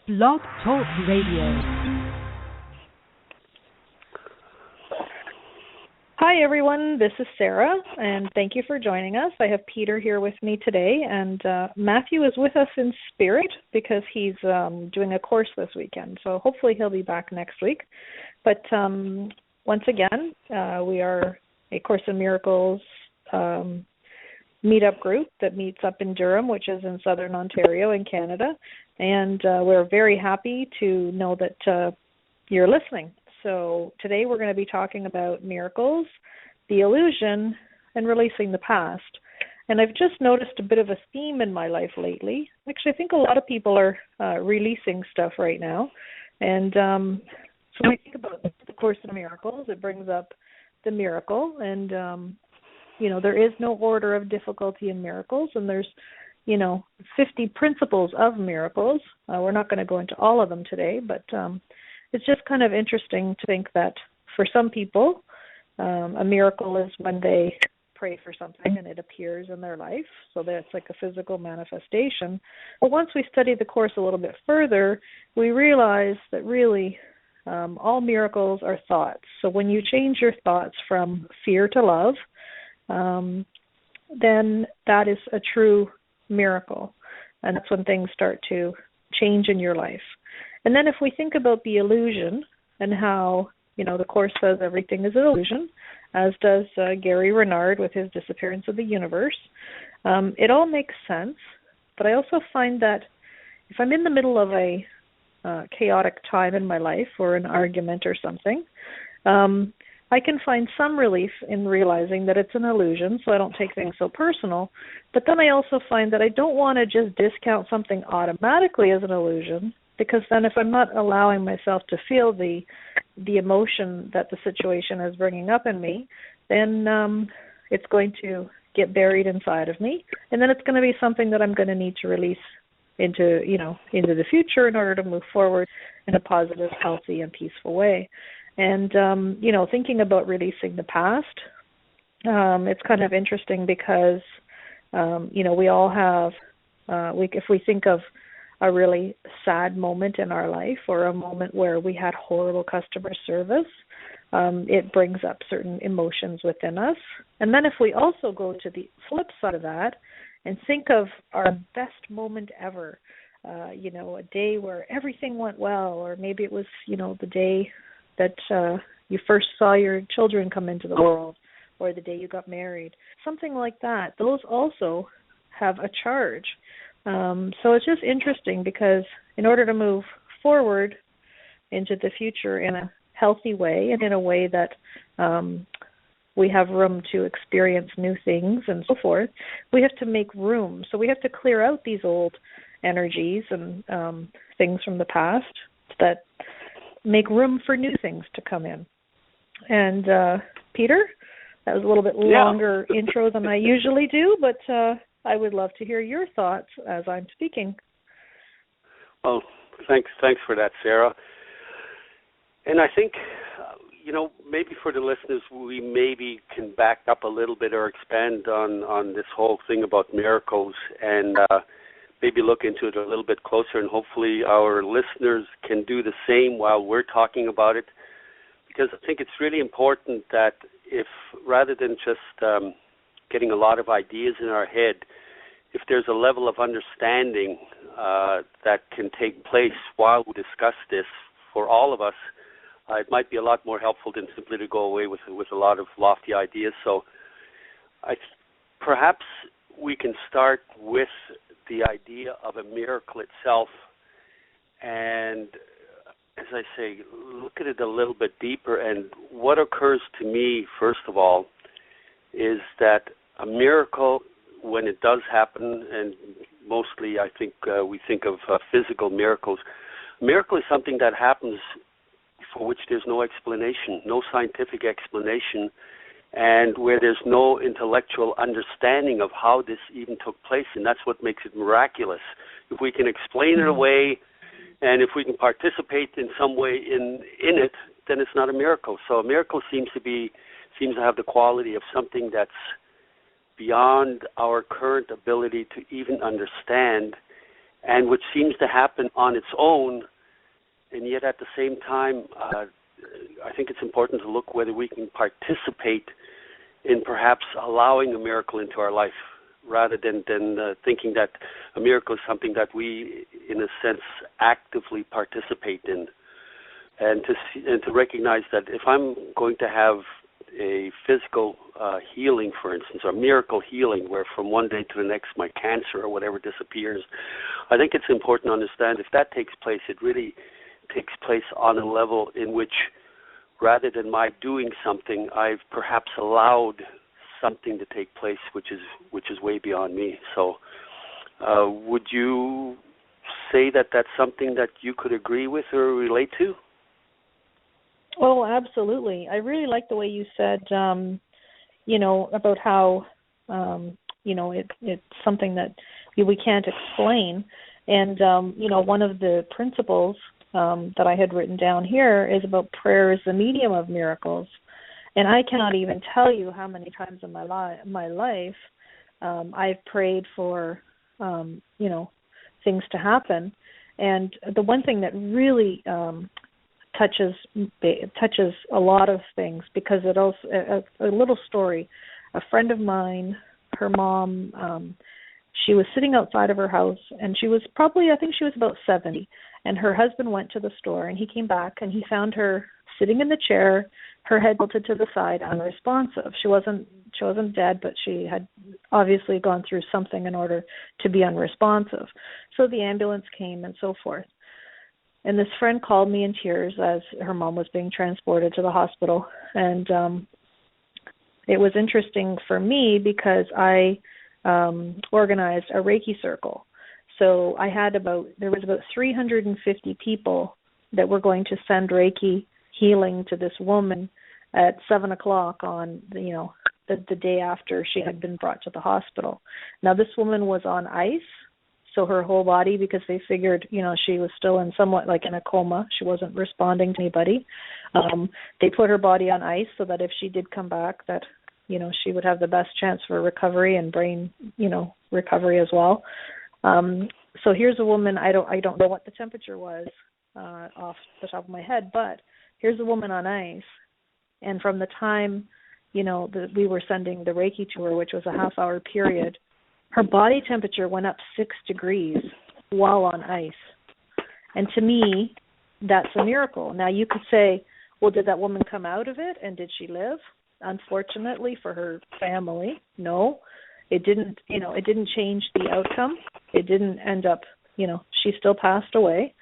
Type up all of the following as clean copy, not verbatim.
Blog Talk Radio. Hi, everyone. This is Sarah, and thank you for joining us. I have Peter here with me today, and Matthew is with us in spirit because he's doing a course this weekend, so hopefully he'll be back next week. But once again, we are a Course in Miracles meetup group that meets up in Durham, which is in southern Ontario in Canada, and we're very happy to know that you're listening. So today we're going to be talking about miracles, the illusion, and releasing the past. And I've just noticed a bit of a theme in my life lately. Actually, I think a lot of people are releasing stuff right now. And so when I think about the Course in Miracles, it brings up the miracle. And, there is no order of difficulty in miracles. And there's 50 principles of miracles. We're not going to go into all of them today, but it's just kind of interesting to think that for some people, a miracle is when they pray for something and it appears in their life. So that's like a physical manifestation. But once we study the Course a little bit further, we realize that really all miracles are thoughts. So when you change your thoughts from fear to love, then that is a true miracle. And that's when things start to change in your life. And then if we think about the illusion and how, the Course says everything is an illusion, as does Gary Renard with his Disappearance of the Universe, it all makes sense. But I also find that if I'm in the middle of a chaotic time in my life or an argument or something, I can find some relief in realizing that it's an illusion, so I don't take things so personal. But then I also find that I don't want to just discount something automatically as an illusion, because then if I'm not allowing myself to feel the emotion that the situation is bringing up in me, then it's going to get buried inside of me, and then it's going to be something that I'm going to need to release into the future in order to move forward in a positive, healthy, and peaceful way. And, thinking about releasing the past, it's kind of interesting because, we all have, if we think of a really sad moment in our life or a moment where we had horrible customer service, it brings up certain emotions within us. And then if we also go to the flip side of that and think of our best moment ever, a day where everything went well, or maybe it was, the day that you first saw your children come into the world, or the day you got married, something like that, those also have a charge. So it's just interesting because in order to move forward into the future in a healthy way and in a way that we have room to experience new things and so forth, we have to make room. So we have to clear out these old energies and things from the past that make room for new things to come in. And Peter, that was a little bit longer intro than I usually do, but I would love to hear your thoughts as I'm speaking. Well, thanks for that, Sarah. And I think, maybe for the listeners, we maybe can back up a little bit or expand on this whole thing about miracles and maybe look into it a little bit closer, and hopefully our listeners can do the same while we're talking about it, because I think it's really important that if, rather than just getting a lot of ideas in our head, if there's a level of understanding that can take place while we discuss this for all of us, it might be a lot more helpful than simply to go away with a lot of lofty ideas. So perhaps we can start with the idea of a miracle itself, and as I say, look at it a little bit deeper. And what occurs to me, first of all, is that a miracle, when it does happen, and mostly I think we think of physical miracles, a miracle is something that happens for which there's no explanation, no scientific explanation, and where there's no intellectual understanding of how this even took place, and that's what makes it miraculous. If we can explain it away, and if we can participate in some way in it, then it's not a miracle. So a miracle seems to have the quality of something that's beyond our current ability to even understand, and which seems to happen on its own, and yet at the same time, I think it's important to look whether we can participate in perhaps allowing a miracle into our life, rather than thinking that a miracle is something that we, in a sense, actively participate in, and to recognize that if I'm going to have a physical healing, for instance, or miracle healing, where from one day to the next my cancer or whatever disappears, I think it's important to understand if that takes place, it really takes place on a level in which, rather than my doing something, I've perhaps allowed something to take place which is way beyond me. So would you say that that's something that you could agree with or relate to? Oh, absolutely. I really like the way you said, about how, it's something that we can't explain. And, one of the principles that I had written down here is about prayer as the medium of miracles. And I cannot even tell you how many times in my life I've prayed for, things to happen. And the one thing that really touches a lot of things, because it also a little story. A friend of mine, her mom, she was sitting outside of her house, and she was probably, I think she was about 70, and her husband went to the store, and he came back, and he found her sitting in the chair, her head tilted to the side, unresponsive. She wasn't dead, but she had obviously gone through something in order to be unresponsive. So the ambulance came and so forth. And this friend called me in tears as her mom was being transported to the hospital. And it was interesting for me because I organized a Reiki circle. So there was about 350 people that were going to send Reiki healing to this woman at 7:00 on the day after she had been brought to the hospital. Now this woman was on ice, so her whole body, because they figured she was still in somewhat like in a coma, she wasn't responding to anybody. They put her body on ice so that if she did come back, that she would have the best chance for recovery and brain recovery as well. So here's a woman, I don't know what the temperature was off the top of my head, but here's a woman on ice, and from the time, that we were sending the Reiki to her, which was a half-hour period, her body temperature went up 6 degrees while on ice. And to me, that's a miracle. Now, you could say, well, did that woman come out of it, and did she live? Unfortunately for her family, no. It didn't, it didn't change the outcome. It didn't end up, she still passed away.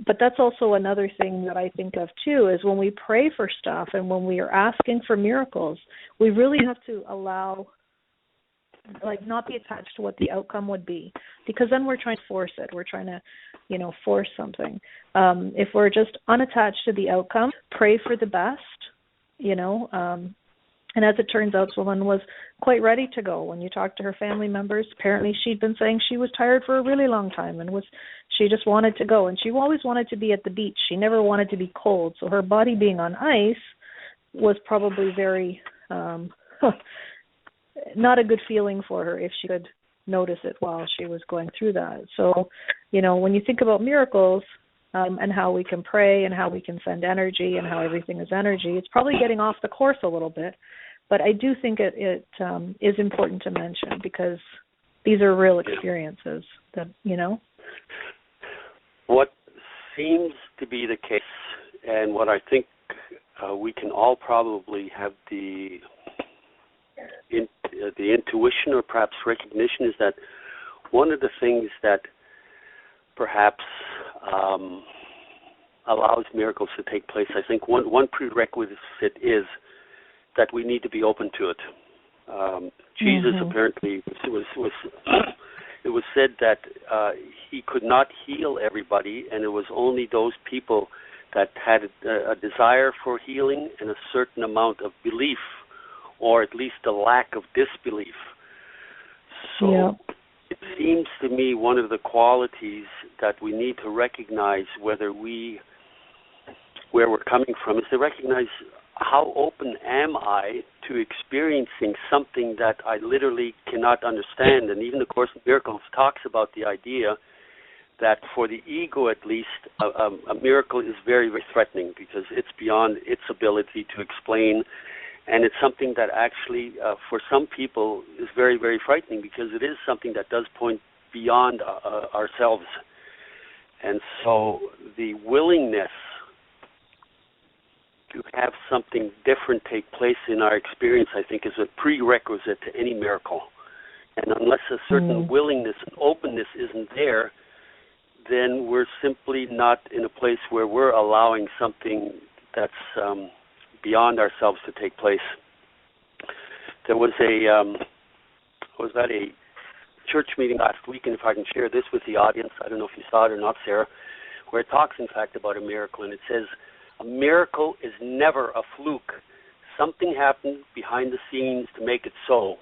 But that's also another thing that I think of, too, is when we pray for stuff and when we are asking for miracles, we really have to allow, not be attached to what the outcome would be, because then we're trying to force it. We're trying to, force something. If we're just unattached to the outcome, pray for the best, and as it turns out, this woman was quite ready to go. When you talk to her family members, apparently she'd been saying she was tired for a really long time and she just wanted to go. And she always wanted to be at the beach. She never wanted to be cold. So her body being on ice was probably very not a good feeling for her if she could notice it while she was going through that. So, when you think about miracles, and how we can pray and how we can send energy and how everything is energy, it's probably getting off the course a little bit. But I do think it is important to mention, because these are real experiences that, What seems to be the case, and what I think we can all probably have the intuition or perhaps recognition, is that one of the things that perhaps allows miracles to take place, I think one prerequisite is that we need to be open to it. Jesus apparently it was said that he could not heal everybody, and it was only those people that had a desire for healing and a certain amount of belief, or at least a lack of disbelief. So it seems to me one of the qualities that we need to recognize where we're coming from is to recognize how open am I to experiencing something that I literally cannot understand. And even the Course in Miracles talks about the idea that for the ego at least, a miracle is very, very threatening because it's beyond its ability to explain. And it's something that actually, for some people, is very, very frightening because it is something that does point beyond ourselves. And so the willingness to have something different take place in our experience, I think, is a prerequisite to any miracle. And unless a certain willingness and openness isn't there, then we're simply not in a place where we're allowing something that's beyond ourselves to take place. There was at a church meeting last week, and if I can share this with the audience, I don't know if you saw it or not, Sarah, where it talks, in fact, about a miracle, and it says, a miracle is never a fluke. Something happened behind the scenes to make it so.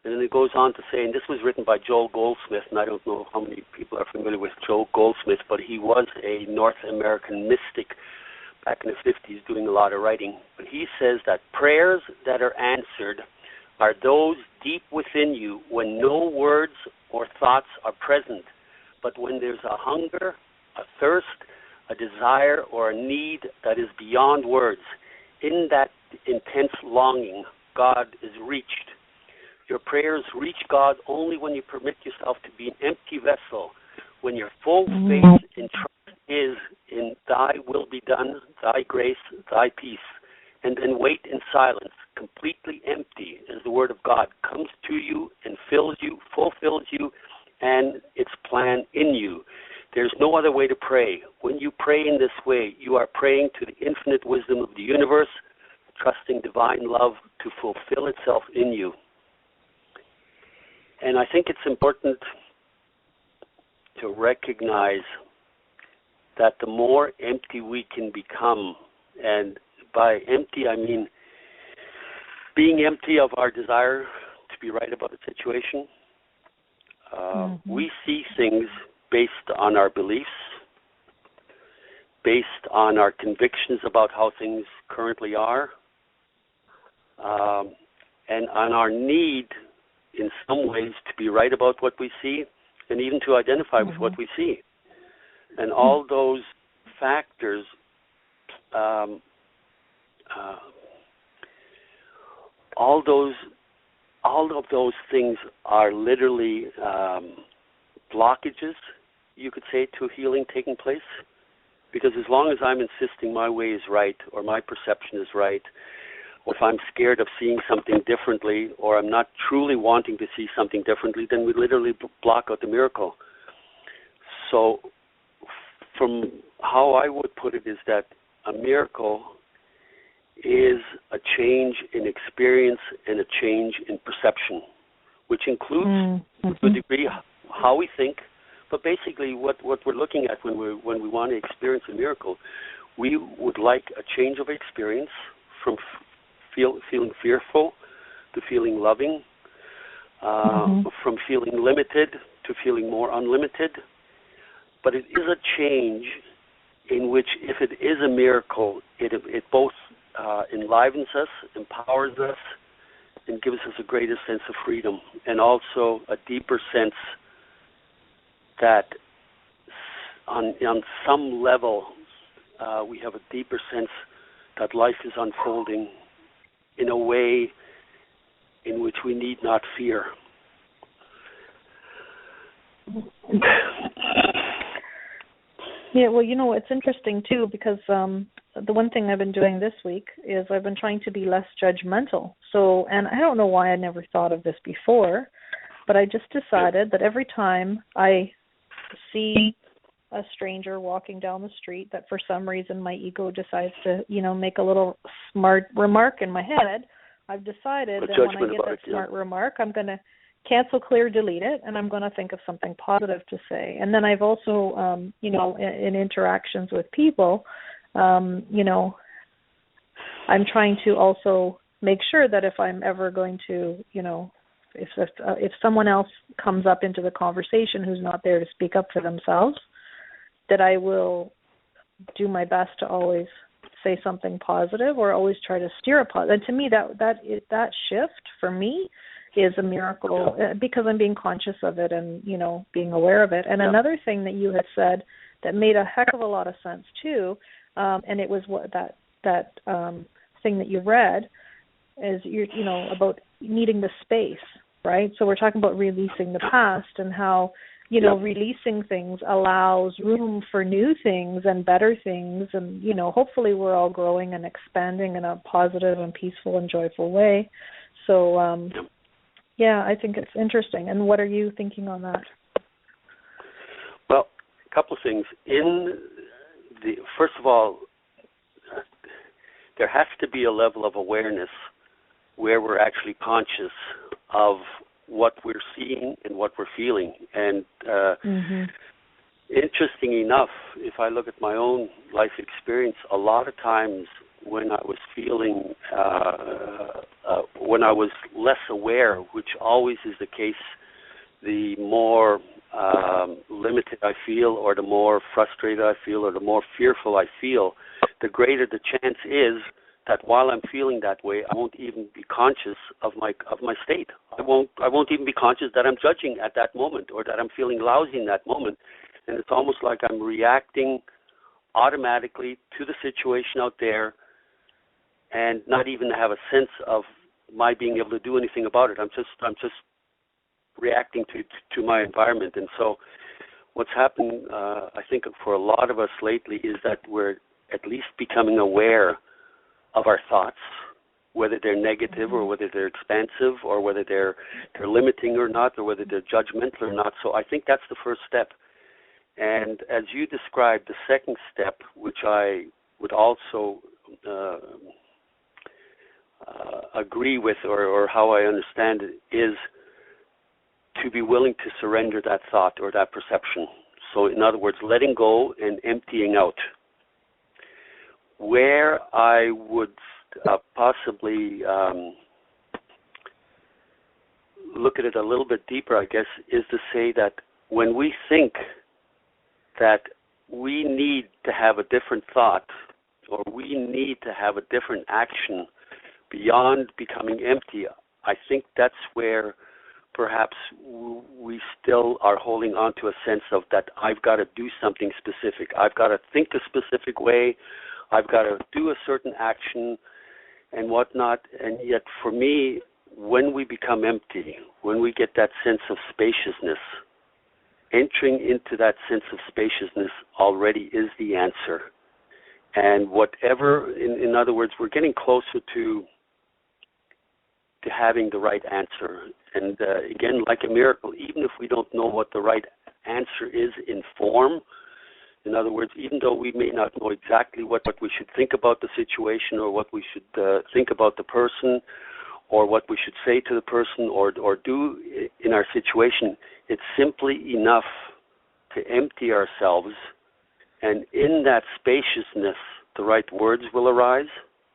And then it goes on to say, and this was written by Joel Goldsmith, and I don't know how many people are familiar with Joel Goldsmith, but he was a North American mystic back in the 50s doing a lot of writing. But he says that prayers that are answered are those deep within you when no words or thoughts are present, but when there's a hunger, a thirst, a desire, or a need that is beyond words. In that intense longing, God is reached. Your prayers reach God only when you permit yourself to be an empty vessel, when your full faith and trust is in thy will be done, thy grace, thy peace, and then wait in silence, completely empty, as the word of God comes to you and fills you, fulfills you, and its plan in you. There's no other way to pray. When you pray in this way, you are praying to the infinite wisdom of the universe, trusting divine love to fulfill itself in you. And I think it's important to recognize that the more empty we can become, and by empty I mean being empty of our desire to be right about a situation, we see things based on our beliefs, based on our convictions about how things currently are, and on our need in some ways to be right about what we see and even to identify with what we see. And all those factors all of those things are literally blockages, you could say, to healing taking place. Because as long as I'm insisting my way is right or my perception is right, or if I'm scared of seeing something differently or I'm not truly wanting to see something differently, then we literally block out the miracle. So from how I would put it is that a miracle is a change in experience and a change in perception, which includes, to a degree, how we think. But basically what we're looking at when we want to experience a miracle, we would like a change of experience from feeling fearful to feeling loving, from feeling limited to feeling more unlimited. But it is a change in which, if it is a miracle, it both enlivens us, empowers us, and gives us a greater sense of freedom, and also a deeper sense that on some level we have a deeper sense that life is unfolding in a way in which we need not fear. Yeah, well, you know, it's interesting, too, because the one thing I've been doing this week is I've been trying to be less judgmental. So, and I don't know why I never thought of this before, but I just decided that every time I see a stranger walking down the street that for some reason my ego decides to, make a little smart remark in my head, I've decided that when I get that smart remark, I'm going to cancel, clear, delete it, and I'm going to think of something positive to say. And then I've also, in interactions with people, I'm trying to also make sure that if I'm ever going to, if someone else comes up into the conversation who's not there to speak up for themselves, that I will do my best to always say something positive or always try to steer a positive. And to me, that shift for me is a miracle because I'm being conscious of it and, being aware of it. And another thing that you had said that made a heck of a lot of sense too, and it was that thing that you read is about needing the space, right? So we're talking about releasing the past and how releasing things allows room for new things and better things, and hopefully we're all growing and expanding in a positive and peaceful and joyful way. So I think it's interesting. And what are you thinking on that? Well, a couple of things. First of all, there has to be a level of awareness where we're actually conscious of what we're seeing and what we're feeling. And interesting enough, if I look at my own life experience, a lot of times when I was feeling, when I was less aware, which always is the case, the more limited I feel, or the more frustrated I feel, or the more fearful I feel, the greater the chance is that while I'm feeling that way, I won't even be conscious of my state. I won't even be conscious that I'm judging at that moment, or that I'm feeling lousy in that moment. And it's almost like I'm reacting automatically to the situation out there, and not even have a sense of my being able to do anything about it. I'm just reacting to my environment. And so what's happened, I think, for a lot of us lately is that we're at least becoming aware of our thoughts, whether they're negative or whether they're expansive, or whether they're limiting or not, or whether they're judgmental or not. So I think that's the first step. And as you described, the second step, which I would also agree with, or how I understand it, is to be willing to surrender that thought or that perception. So in other words, letting go and emptying out. Where I would possibly look at it a little bit deeper, I guess, is to say that when we think that we need to have a different thought, or we need to have a different action beyond becoming empty, I think that's where perhaps we still are holding on to a sense of that I've got to do something specific. I've got to think a specific way. I've got to do a certain action and whatnot. And yet for me, when we become empty, when we get that sense of spaciousness, entering into that sense of spaciousness already is the answer. And whatever, in other words, we're getting closer to having the right answer. And again, like a miracle, even if we don't know what the right answer is in form, in other words, even though we may not know exactly what we should think about the situation, or what we should think about the person, or what we should say to the person, or do in our situation, it's simply enough to empty ourselves, and in that spaciousness, the right words will arise,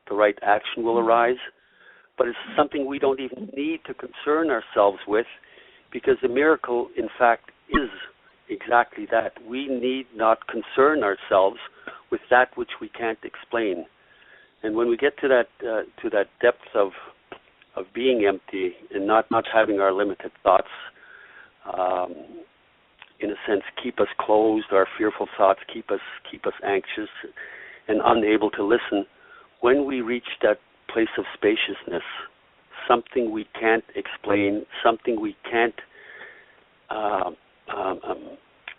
the right action will arise, but it's something we don't even need to concern ourselves with, because the miracle, in fact, is exactly that. We need not concern ourselves with that which we can't explain. And when we get to that depth of being empty and not having our limited thoughts, in a sense, keep us closed, our fearful thoughts keep us anxious and unable to listen. When we reach that place of spaciousness, something we can't explain, something we can't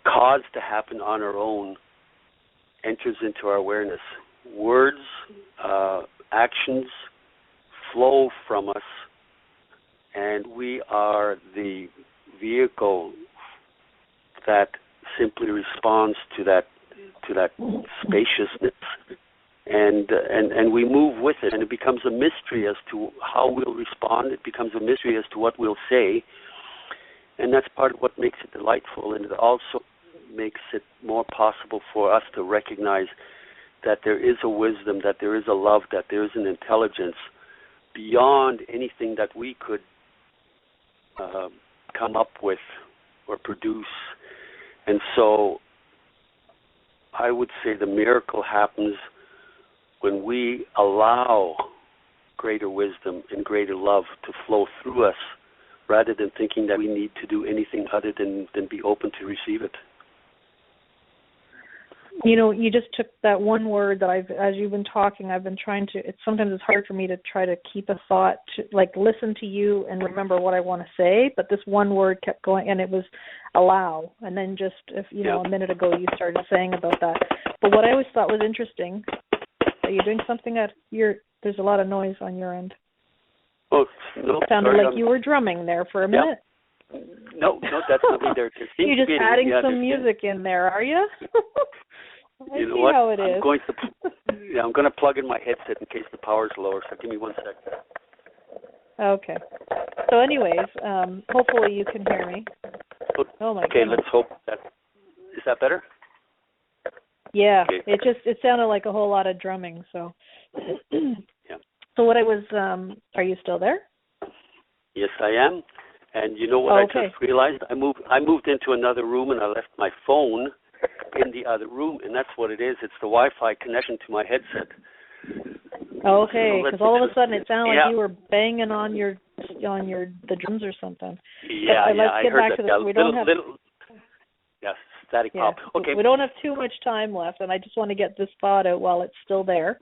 cause to happen on our own, enters into our awareness. Words, actions flow from us, and we are the vehicle that simply responds to that spaciousness, and we move with it, and it becomes a mystery as to how we'll respond. It becomes a mystery as to what we'll say, and that's part of what makes it delightful, and it also makes it more possible for us to recognize that there is a wisdom, that there is a love, that there is an intelligence beyond anything that we could come up with or produce. And so I would say the miracle happens when we allow greater wisdom and greater love to flow through us, rather than thinking that we need to do anything other than be open to receive it. You know, you just took that one word that as you've been talking, I've been trying to, sometimes it's hard for me to try to keep a thought, like listen to you and remember what I want to say, but this one word kept going, and it was allow. And then just, a minute ago you started saying about that. But what I always thought was interesting, are you doing something there's a lot of noise on your end. Oh, no. It sounded like you were drumming there for a minute. No, that's not me there. You're just adding some music in there, are you? You know what? How it is. I'm going to plug in my headset in case the power's lower, so give me 1 second. Okay. So anyways, hopefully you can hear me. Oh my goodness. Let's hope that, is that better? Yeah, okay. It sounded like a whole lot of drumming, so. Yeah. So what I was, are you still there? Yes, I am. And you know what I just realized? I moved into another room and I left my phone in the other room, and that's what it is. It's the Wi-Fi connection to my headset. Okay, because all of a sudden it sounded like you were banging on the drums or something. Yeah, let's get back to this. We don't have static pop. Okay. We don't have too much time left, and I just want to get this thought out while it's still there,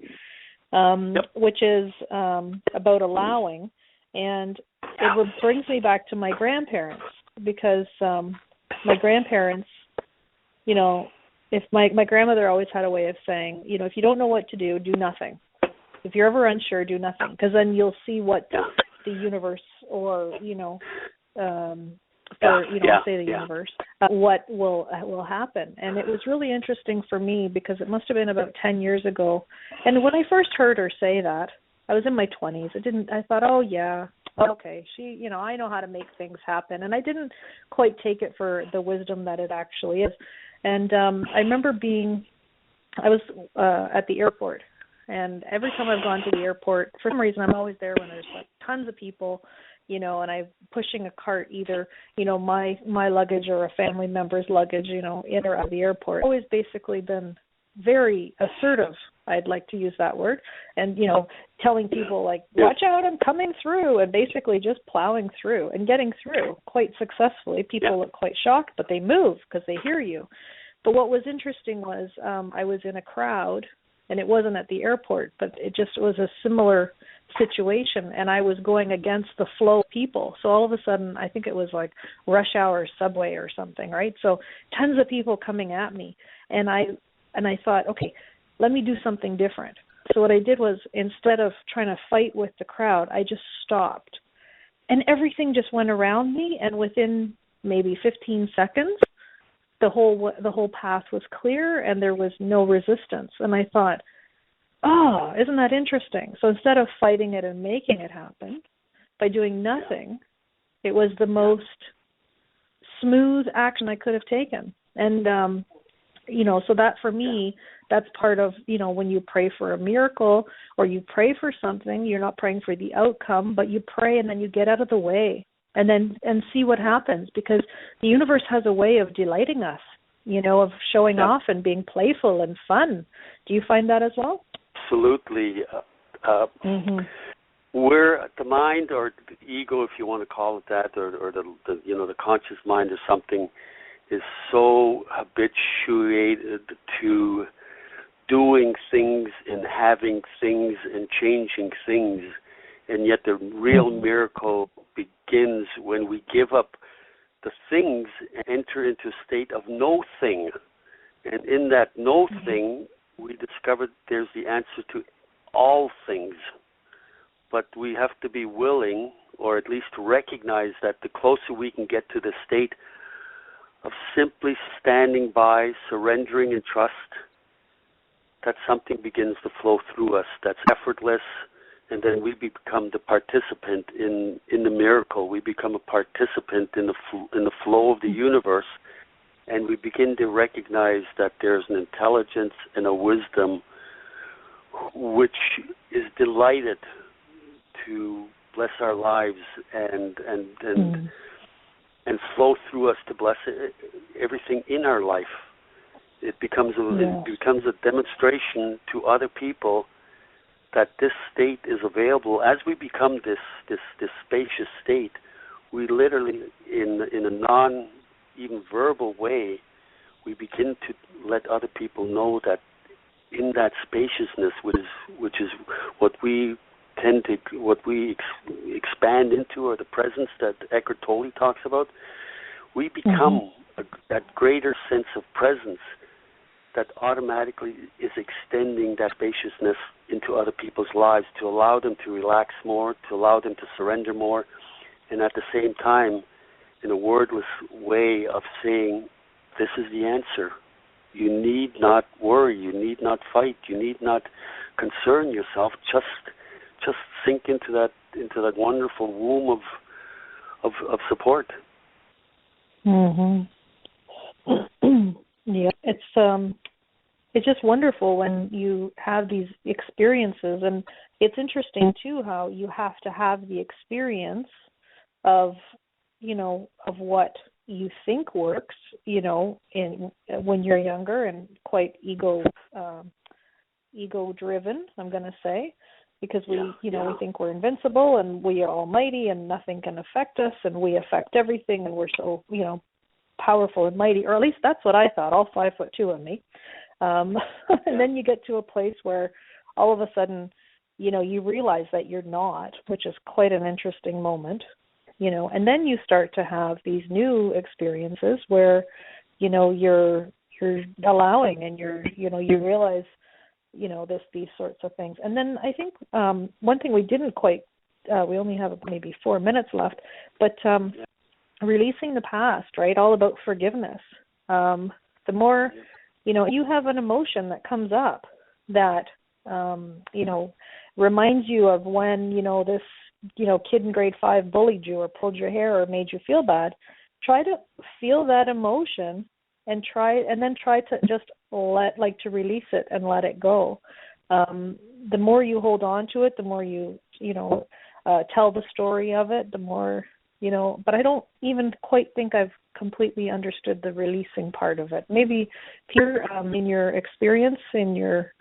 which is about allowing, and it brings me back to my grandparents, because my grandparents, if my grandmother always had a way of saying, if you don't know what to do, do nothing. If you're ever unsure, do nothing, because then you'll see what the universe, or universe, what will happen. And it was really interesting for me, because it must have been about 10 years ago. And when I first heard her say that, I was in my 20s. I thought, oh yeah, okay, she, I know how to make things happen. And I didn't quite take it for the wisdom that it actually is. And I remember I was at the airport, and every time I've gone to the airport, for some reason I'm always there when there's like tons of people, and I'm pushing a cart, either, my luggage or a family member's luggage, in or out of the airport. I've always basically been very assertive, I'd like to use that word, and, telling people like, watch out, I'm coming through, and basically just plowing through and getting through quite successfully. People look quite shocked, but they move because they hear you. But what was interesting was I was in a crowd, and it wasn't at the airport, but it just was a similar situation, and I was going against the flow of people. So all of a sudden, I think it was like rush hour subway or something, right? So tons of people coming at me, and I thought, okay, let me do something different. So what I did was, instead of trying to fight with the crowd, I just stopped, and everything just went around me, and within maybe 15 seconds, the whole path was clear, and there was no resistance. And I thought, oh, isn't that interesting? So instead of fighting it and making it happen, by doing nothing, it was the most smooth action I could have taken. And, so that for me, that's part of, when you pray for a miracle or you pray for something, you're not praying for the outcome, but you pray and then you get out of the way and see what happens, because the universe has a way of delighting us, of showing off and being playful and fun. Do you find that as well? Absolutely. We're the mind, or the ego, if you want to call it that, or the conscious mind or something, is so habituated to doing things and having things and changing things, and yet the real miracle begins when we give up the things and enter into a state of no thing. And in that no thing, we discovered there's the answer to all things. But we have to be willing, or at least recognize that the closer we can get to the state of simply standing by, surrendering in trust, that something begins to flow through us that's effortless, and then we become the participant in the miracle. We become a participant in the flow of the universe, and we begin to recognize that there's an intelligence and a wisdom which is delighted to bless our lives and flow through us to bless everything in our life. It becomes a demonstration to other people that this state is available. As we become this spacious state, we literally, in a non even verbal way, we begin to let other people know that in that spaciousness, which is what we expand into, or the presence that Eckhart Tolle talks about, we become that greater sense of presence that automatically is extending that spaciousness into other people's lives, to allow them to relax more, to allow them to surrender more, and at the same time, in a wordless way of saying, this is the answer. You need not worry, you need not fight, you need not concern yourself. Just sink into that wonderful womb of support. Mhm. Yeah, it's just wonderful when you have these experiences, and it's interesting too how you have to have the experience of what you think works, when you're younger and quite ego driven, I'm going to say, because we think we're invincible and we are almighty and nothing can affect us and we affect everything and we're so, powerful and mighty, or at least that's what I thought, all 5'2" of me. And then you get to a place where all of a sudden, you realize that you're not, which is quite an interesting moment, and then you start to have these new experiences where, you're allowing and you realize, these sorts of things. And then I think one thing we didn't quite, we only have maybe 4 minutes left, but releasing the past, right? All about forgiveness. The more, you have an emotion that comes up that, reminds you of when, this, kid in grade 5 bullied you or pulled your hair or made you feel bad. Try to feel that emotion and then try to just to release it and let it go. The more you hold on to it, the more you tell the story of it, the more, but I don't even quite think I've completely understood the releasing part of it. Maybe, Peter, in your experience, in your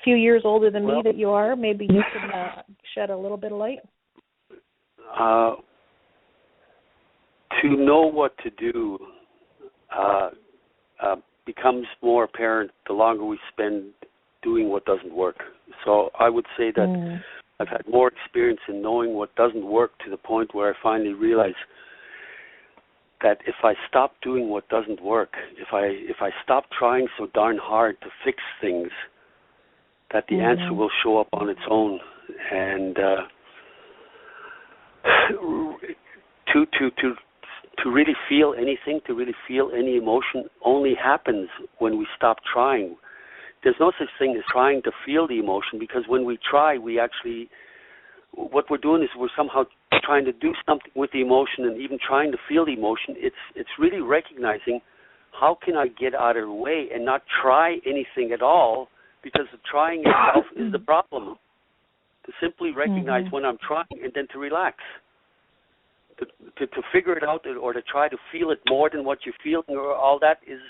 few years older than me that you are, maybe you can shed a little bit of light. To know what to do becomes more apparent the longer we spend doing what doesn't work. So I would say that I've had more experience in knowing what doesn't work to the point where I finally realize that if I stop doing what doesn't work, if I stop trying so darn hard to fix things, that the answer will show up on its own. And to really feel anything, to really feel any emotion, only happens when we stop trying. There's no such thing as trying to feel the emotion, because when we try, we actually, what we're doing is we're somehow trying to do something with the emotion, and even trying to feel the emotion. It's really recognizing, how can I get out of the way and not try anything at all, because the trying itself is the problem. To simply recognize when I'm trying and then to relax. To figure it out, or to try to feel it more than what you feel, or all that is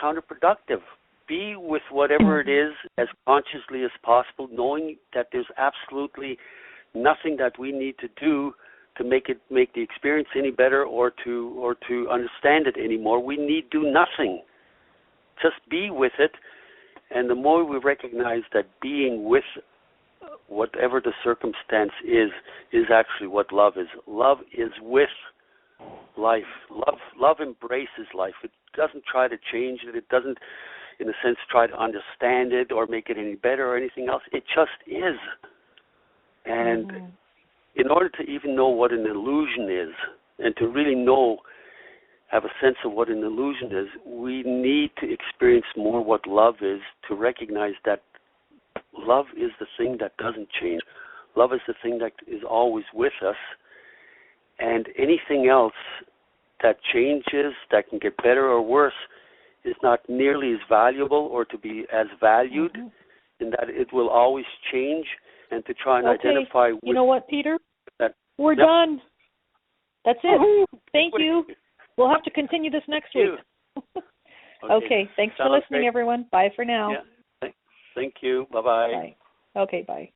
counterproductive. Be with whatever it is as consciously as possible, knowing that there's absolutely nothing that we need to do to make the experience any better, or to understand it anymore. We need do nothing. Just be with it, and the more we recognize that being with whatever the circumstance is actually what love is. Love is with life. Love embraces life. It doesn't try to change it. It doesn't, in a sense, try to understand it or make it any better or anything else. It just is. And in order to even know what an illusion is, and to really have a sense of what an illusion is, we need to experience more what love is, to recognize that love is the thing that doesn't change. Love is the thing that is always with us. And anything else that changes, that can get better or worse, is not nearly as valuable or to be as valued, in that it will always change, and to try and identify with... You know what, Peter? We're done. That's it. Thank you. We'll have to continue this next week. Okay, thanks for listening, everyone. Bye for now. Yeah. Thank you. Bye-bye. Bye. Okay, bye.